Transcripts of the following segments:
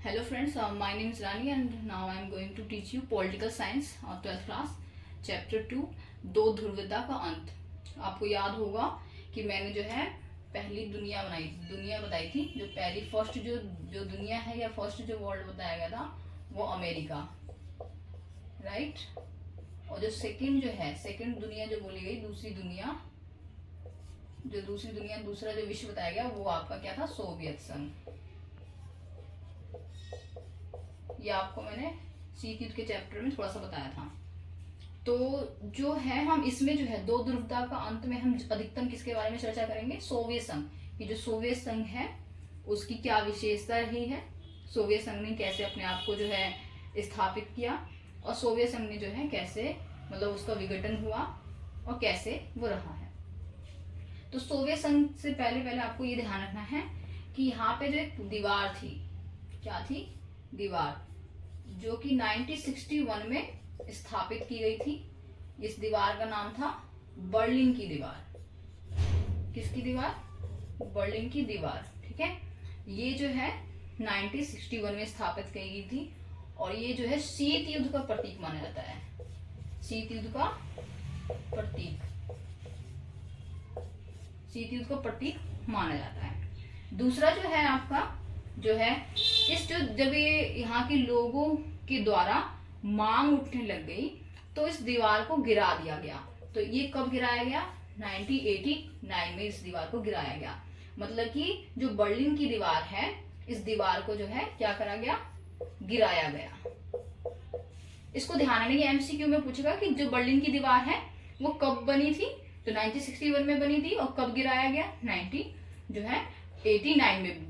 Hello friends, my name is Rani and now I am going to teach you political science 12th class chapter 2 दो ध्रुवता का अंत। आपको याद होगा कि मैंने जो है पहली दुनिया बताई थी। जो पहली फर्स्ट जो दुनिया है या फर्स्ट जो वर्ल्ड बताया गया था वो अमेरिका, राइट। और जो सेकंड जो है सेकंड दुनिया जो बोली गई, दूसरा जो विश्व बताया गया वो आपका क्या था, सोवियत संघ। ये आपको मैंने शीत युद्ध के चैप्टर में थोड़ा सा बताया था। तो जो है हम इसमें जो है दो ध्रुवता का अंत में हम अधिकतम किसके बारे में चर्चा करेंगे, सोवियत संघ की। जो सोवियत संघ है उसकी क्या विशेषता रही है, सोवियत संघ ने कैसे अपने आप को जो है स्थापित किया, और सोवियत संघ ने जो है कैसे मतलब उसका विघटन हुआ और कैसे वो रहा है। तो सोवियत संघ से पहले आपको ये ध्यान रखना है कि यहाँ पे जो एक दीवार थी, क्या थी, दीवार, जो कि 1961 में स्थापित की गई थी। इस दीवार का नाम था बर्लिन की दीवार। किसकी दीवार, बर्लिन की दीवार, ठीक है। ये जो है 1961 में स्थापित की गई थी और ये जो है शीत युद्ध का प्रतीक माना जाता है, शीत युद्ध का प्रतीक, शीत युद्ध का प्रतीक माना जाता है। दूसरा जो है आपका जो है जब ये यहाँ के लोगों के द्वारा मांग उठने लग गई तो इस दीवार को गिरा दिया गया। तो ये कब गिराया गया, 1989 में इस दीवार को गिराया गया। मतलब कि जो बर्लिन की दीवार है इस दीवार को जो है क्या करा गया, गिराया गया। इसको ध्यान रखना, एमसीक्यू में पूछेगा कि जो बर्लिन की दीवार है वो कब बनी थी, तो 1961 में बनी थी और कब गिराया गया, 1989 में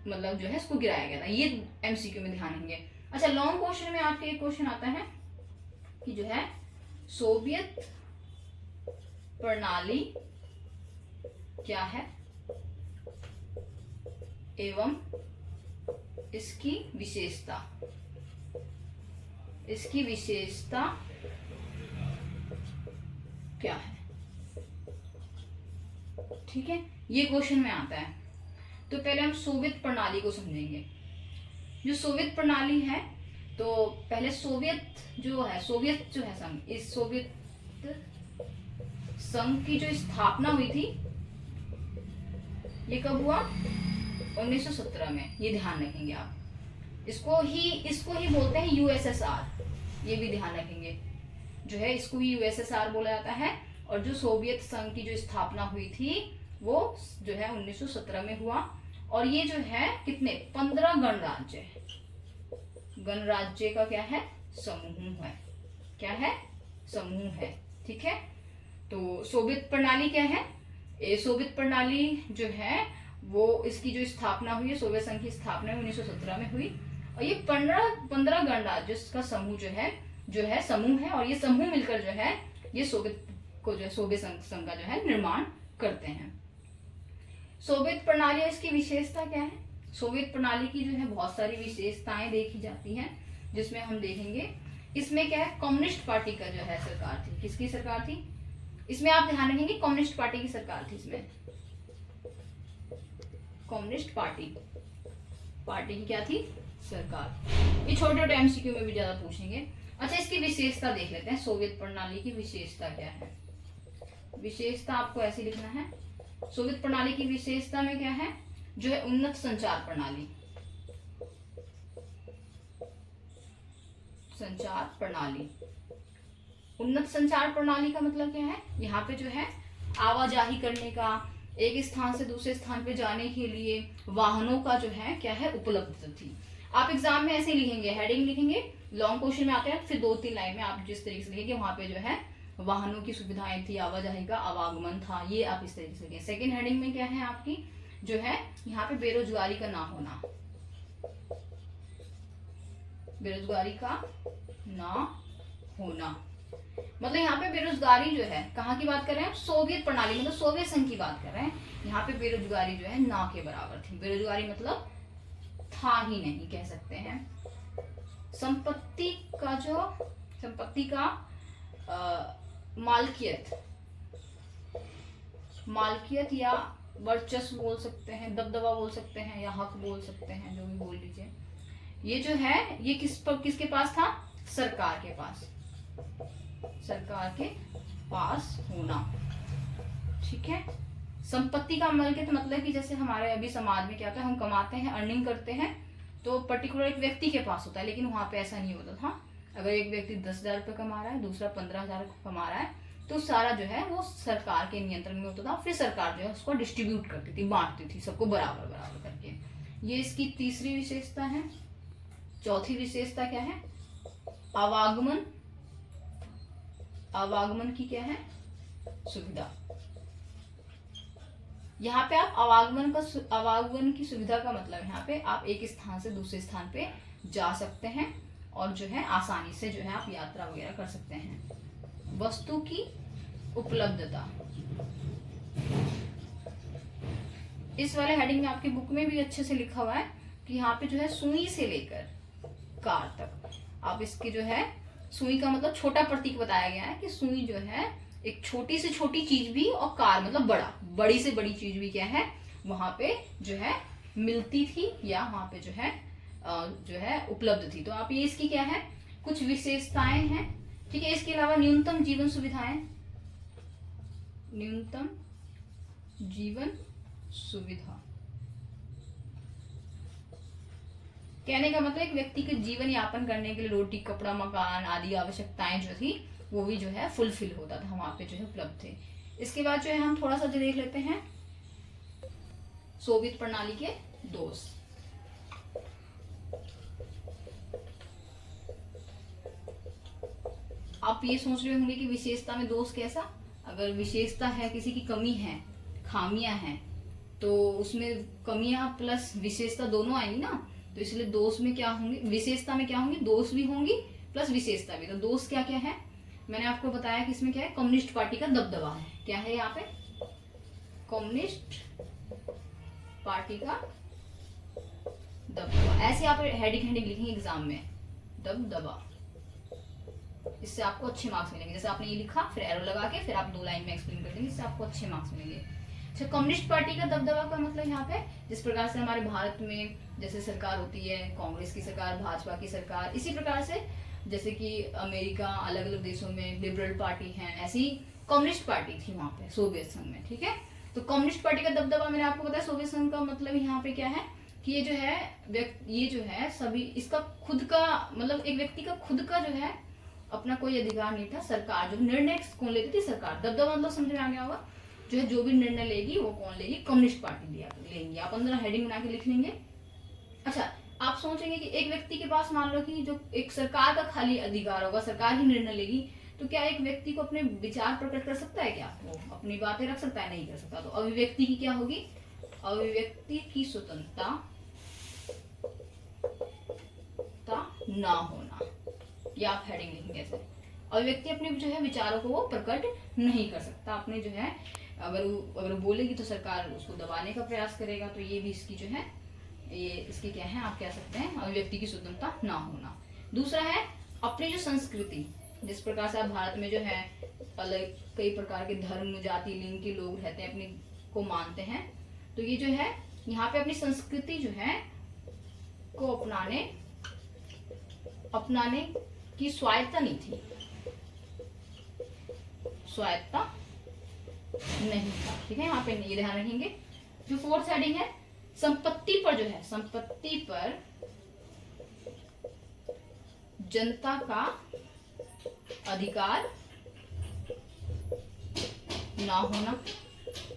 मतलब जो है इसको गिराया गया था। ये एमसीक्यू में ध्यान रखेंगे। अच्छा, लॉन्ग क्वेश्चन में आपके एक क्वेश्चन आता है कि जो है सोवियत प्रणाली क्या है एवं इसकी विशेषता, इसकी विशेषता क्या है, ठीक है, ये क्वेश्चन में आता है। तो पहले हम सोवियत प्रणाली को समझेंगे। जो सोवियत प्रणाली है, तो पहले सोवियत जो है संघ, इस सोवियत संघ की जो स्थापना हुई थी ये कब हुआ, 1917 में। ये ध्यान रखेंगे आप। इसको ही बोलते हैं यूएसएसआर, ये भी ध्यान रखेंगे। जो है इसको ही यूएसएसआर बोला जाता है। और जो सोवियत संघ की जो स्थापना हुई थी वो जो है 1917 में हुआ। और ये जो है कितने, 15 गणराज्य का क्या है, समूह है, क्या है, समूह है, ठीक है। तो सोवियत प्रणाली क्या है, सोवियत प्रणाली जो है वो इसकी जो स्थापना हुई है, सोवियत संघ की स्थापना 1917 में हुई। और ये 15 गणराज्य का समूह जो है समूह है। और ये समूह मिलकर जो है ये सोवियत संघ का जो है निर्माण करते हैं। सोवियत प्रणाली इसकी विशेषता क्या है, सोवियत प्रणाली की जो है बहुत सारी विशेषताएं देखी जाती हैं, जिसमें हम देखेंगे। इसमें क्या है, कम्युनिस्ट पार्टी का जो है सरकार थी। किसकी सरकार थी, इसमें आप ध्यान रखेंगे कम्युनिस्ट पार्टी की सरकार थी। इसमें कम्युनिस्ट पार्टी की क्या थी, सरकार। ये छोटे छोटे एमसीक्यू में भी ज्यादा पूछेंगे। अच्छा, इसकी विशेषता देख लेते हैं, सोवियत प्रणाली की विशेषता क्या है। विशेषता आपको ऐसे लिखना है, सोवियत प्रणाली की विशेषता में क्या है, जो है उन्नत संचार प्रणाली। उन्नत संचार प्रणाली का मतलब क्या है, यहाँ पे जो है आवाजाही करने का, एक स्थान से दूसरे स्थान पे जाने के लिए वाहनों का जो है क्या है, उपलब्ध थी। आप एग्जाम में ऐसे लिखेंगे, हेडिंग लिखेंगे, लॉन्ग क्वेश्चन में आते हैं फिर 2-3 लाइन में आप जिस तरीके से लिखेंगे वहां पे जो है वाहनों की सुविधाएं थी, आवाजाही का आवागमन था, ये आप इस तरीके से लिखेंगे। सेकंड हेडिंग में क्या है आपकी, जो है यहाँ पे बेरोजगारी का ना होना, बेरोजगारी का ना होना। मतलब यहाँ पे बेरोजगारी जो है कहाँ की बात कर रहे हैं, सोवियत प्रणाली मतलब सोवियत संघ की बात कर रहे हैं। यहाँ पे बेरोजगारी जो है ना के बराबर थी, बेरोजगारी मतलब था ही नहीं कह सकते हैं। संपत्ति का मालकियत या वर्चस्व बोल सकते हैं, दबदबा बोल सकते हैं या हक बोल सकते हैं, जो भी बोल लीजिए। ये जो है ये किसके पास था, सरकार के पास, सरकार के पास होना। ठीक है। संपत्ति का मलकियत मतलब कि जैसे हमारे अभी समाज में क्या होता है, हम कमाते हैं, अर्निंग करते हैं, तो पर्टिकुलर एक व्यक्ति के पास होता है, लेकिन वहां पे ऐसा नहीं होता था। अगर एक व्यक्ति 10,000 रुपये कमा रहा है, दूसरा 15,000 कमा रहा है, तो सारा जो है वो सरकार के नियंत्रण में होता था। फिर सरकार जो है उसको डिस्ट्रीब्यूट करती थी, बांटती थी सबको बराबर बराबर करके। ये इसकी तीसरी विशेषता है। चौथी विशेषता क्या है, आवागमन। आवागमन की क्या है, सुविधा। यहाँ पे आप आवागमन की सुविधा का मतलब यहाँ पे आप एक स्थान से दूसरे स्थान पे जा सकते हैं और जो है आसानी से जो है आप यात्रा वगैरह कर सकते हैं। वस्तु की उपलब्धता, इस वाले हेडिंग में आपकी बुक में भी अच्छे से लिखा हुआ है कि यहाँ पे जो है सुई से लेकर कार तक, आप इसकी जो है सुई का मतलब छोटा प्रतीक बताया गया है कि सुई जो है एक छोटी से छोटी चीज भी, और कार मतलब बड़ी से बड़ी चीज भी क्या है वहां पे जो है मिलती थी या वहां पे जो है उपलब्ध थी। तो आप ये इसकी क्या है कुछ विशेषताएं हैं। ठीक है। इसके अलावा न्यूनतम जीवन सुविधाएं, न्यूनतम जीवन सुविधा कहने का मतलब एक व्यक्ति के जीवन यापन करने के लिए रोटी, कपड़ा, मकान आदि आवश्यकताएं जो थी वो भी जो है फुलफिल होता था, वहां पे जो है उपलब्ध थे। इसके बाद जो है हम थोड़ा सा जो देख लेते हैं सोवियत प्रणाली के दोष। आप ये सोच रहे होंगे कि विशेषता में दोष कैसा, अगर विशेषता है, किसी की कमी है, खामियां हैं, तो उसमें कमियां प्लस विशेषता दोनों आएंगी ना, तो इसलिए दोष में क्या होंगे, विशेषता में क्या होंगी, दोष भी होंगी प्लस विशेषता भी। तो दोष क्या क्या है मैंने आपको बताया कि इसमें क्या है, कम्युनिस्ट पार्टी का दबदबा है। क्या है यहाँ पे, कम्युनिस्ट पार्टी का दबदबा। ऐसे आप हेडिंग लिखेंगे एग्जाम में, दबदबा, इससे आपको अच्छे मार्क्स मिलेंगे। जैसे आपने ये लिखा फिर एरो लगा के फिर आप 2 लाइन में एक्सप्लेन कर देंगे, इससे आपको अच्छे मार्क्स मिलेंगे। अच्छा, कम्युनिस्ट पार्टी का दबदबा का मतलब यहाँ पे जिस प्रकार से हमारे भारत में जैसे सरकार होती है, कांग्रेस की सरकार, भाजपा की सरकार, इसी प्रकार से जैसे कि अमेरिका, अलग अलग देशों में लिबरल पार्टी है, ऐसी कम्युनिस्ट पार्टी थी वहां पे सोवियत संघ में। ठीक है। तो कम्युनिस्ट पार्टी का दबदबा मैंने आपको बताया। सोवियत संघ का मतलब यहाँ पे क्या है कि ये जो है सभी, इसका खुद का मतलब एक व्यक्ति का खुद का जो है अपना कोई अधिकार नहीं था। सरकार जो निर्णय कौन लेती थी, सरकार। दबदबा मतलब समझ में आ गया होगा, जो है जो भी निर्णय लेगी वो कौन लेगी, कम्युनिस्ट पार्टी लेंगी। आप अंदर हेडिंग बना के लिख लेंगे। अच्छा, आप सोचेंगे कि एक व्यक्ति के पास मान लो कि जो एक सरकार का खाली अधिकार होगा, सरकार ही निर्णय लेगी, तो क्या एक व्यक्ति को अपने विचार प्रकट कर सकता है, क्या वो अपनी बातें रख सकता है, नहीं कर सकता। तो अभिव्यक्ति की क्या होगी, अभिव्यक्ति की स्वतंत्रता ना होना, या आप हेडिंग लिखेंगे ऐसे, अभिव्यक्ति अपने जो है विचारों को वो प्रकट नहीं कर सकता। अपने जो है अगर वो बोलेगी तो सरकार उसको दबाने का प्रयास करेगा, तो ये भी इसकी जो है ये इसकी क्या है, आप कह सकते हैं अभिव्यक्ति की स्वतंत्रता ना होना। दूसरा है अपनी जो संस्कृति, जिस प्रकार से आप भारत में जो है अलग कई प्रकार के धर्म, जाति, लिंग के लोग रहते हैं, अपने को मानते हैं, तो ये जो है यहाँ पे अपनी संस्कृति जो है को अपनाने की स्वायत्ता नहीं थी, स्वायत्ता नहीं था। ठीक है, यहाँ पे ये ध्यान रखेंगे। जो फोर्थ हेडिंग है संपत्ति पर, जो है संपत्ति पर जनता का अधिकार ना होना।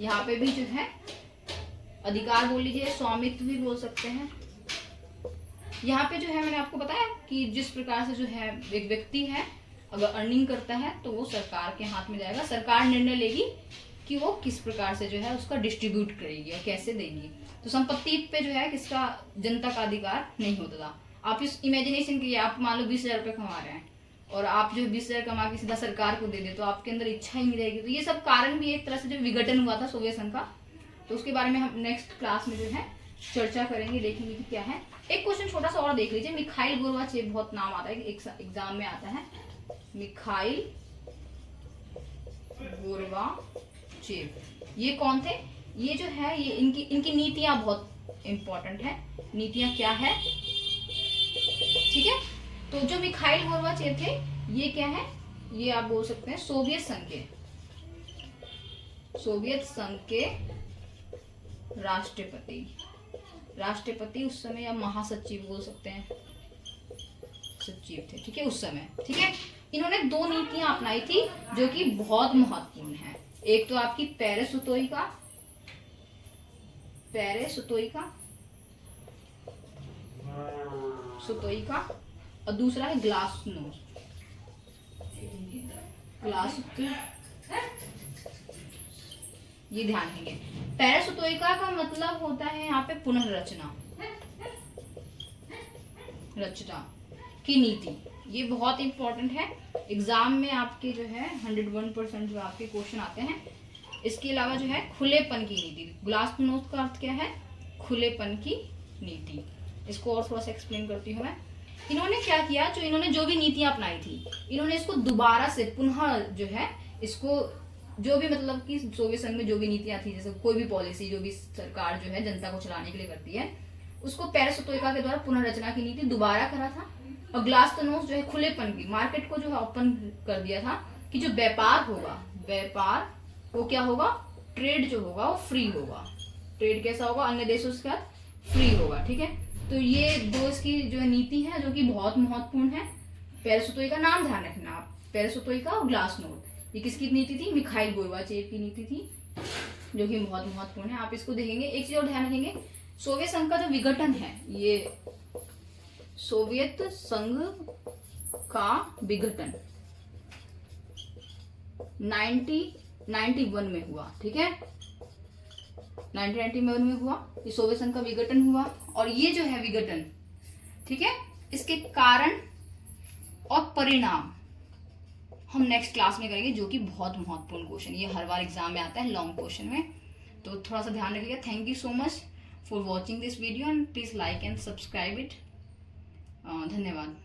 यहाँ पे भी जो है अधिकार बोल लीजिए, स्वामित्व भी बोल सकते हैं। यहाँ पे जो है मैंने आपको बताया कि जिस प्रकार से जो है एक व्यक्ति है अगर अर्निंग करता है तो वो सरकार के हाथ में जाएगा, सरकार निर्णय लेगी कि वो किस प्रकार से जो है उसका डिस्ट्रीब्यूट करेगी या कैसे देगी। तो संपत्ति पे जो है किसका, जनता का अधिकार नहीं होता था। आप इस इमेजिनेशन कीजिए, आप मान लो 20,000 रुपये कमा रहे हैं और आप जो 20,000 कमा के सीधा सरकार को दे दे, तो आपके अंदर इच्छा ही नहीं रहेगी। तो ये सब कारण भी एक तरह से जो विघटन हुआ था सोवियत संघ का, तो उसके बारे में हम नेक्स्ट क्लास में जो है चर्चा करेंगे, देखेंगे कि क्या है। एक क्वेश्चन छोटा सा और देख लीजिए, मिखाइल गोर्बाचेव, बहुत नाम आता है, एग्जाम में आता है, मिखाइल गोर्बाचेव, ये कौन थे, ये जो है ये इनकी नीतियां बहुत इंपॉर्टेंट है। नीतियां क्या है, ठीक है। तो जो मिखाइल गोर्बाचेव थे ये क्या है, ये आप बोल सकते हैं सोवियत संघ के राष्ट्रपति उस समय, या महासचिव बोल सकते हैं, सचिव थे, ठीक है, उस समय, ठीक है। इन्होंने 2 नीतियां अपनाई थी जो कि बहुत महत्वपूर्ण है। एक तो आपकी पेरेस्ट्रोइका और दूसरा है ग्लासनोस्ट। ये ध्यान रखेंगे। पेरेस्ट्रोइका का मतलब होता है यहाँ पे पुनर्रचना की नीति। ये बहुत इंपॉर्टेंट है, एग्जाम में आपके जो है 101% जो आपके क्वेश्चन आते हैं। इसके अलावा जो है खुलेपन की नीति, ग्लासनोस्ट का अर्थ क्या है, खुलेपन की नीति। इसको और थोड़ा सा एक्सप्लेन करती हूँ मैं। इन्होंने क्या किया, जो भी नीतियां अपनाई थी, इन्होंने इसको दोबारा से पुनः जो है इसको, जो भी मतलब कि सोवियत संघ में जो भी नीतियां थी, जैसे कोई भी पॉलिसी जो भी सरकार जो है जनता को चलाने के लिए करती है, उसको पेरेस्ट्रोइका के द्वारा पुनर्रचना की नीति दोबारा करा था। और ग्लासनोस्ट जो है खुलेपन की, मार्केट को जो है ओपन कर दिया था कि जो व्यापार वो क्या होगा, ट्रेड जो होगा वो फ्री होगा। ट्रेड कैसा होगा, अन्य देशों के साथ फ्री होगा, ठीक है। तो ये 2 इसकी जो नीति है जो कि बहुत महत्वपूर्ण है। पेरेस्ट्रोइका, नाम ध्यान रखना आप, पेरेस्ट्रोइका और ग्लासनोस्ट, ये किसकी नीति थी, मिखाइल गोर्बाचेव की नीति थी, जो कि बहुत महत्वपूर्ण है। आप इसको देखेंगे। एक चीज और ध्यान रखेंगे, सोवियत संघ का जो विघटन है, ये सोवियत संघ का विघटन 1991 में हुआ, ठीक है, 1991 में हुआ, ये सोवियत संघ का विघटन हुआ। और ये जो है विघटन, ठीक है, इसके कारण और परिणाम हम नेक्स्ट क्लास में करेंगे, जो कि बहुत महत्वपूर्ण क्वेश्चन, ये हर बार एग्जाम में आता है लॉन्ग क्वेश्चन में, तो थोड़ा सा ध्यान रखिएगा। Thank you so much for watching this video and please like and subscribe it. धन्यवाद।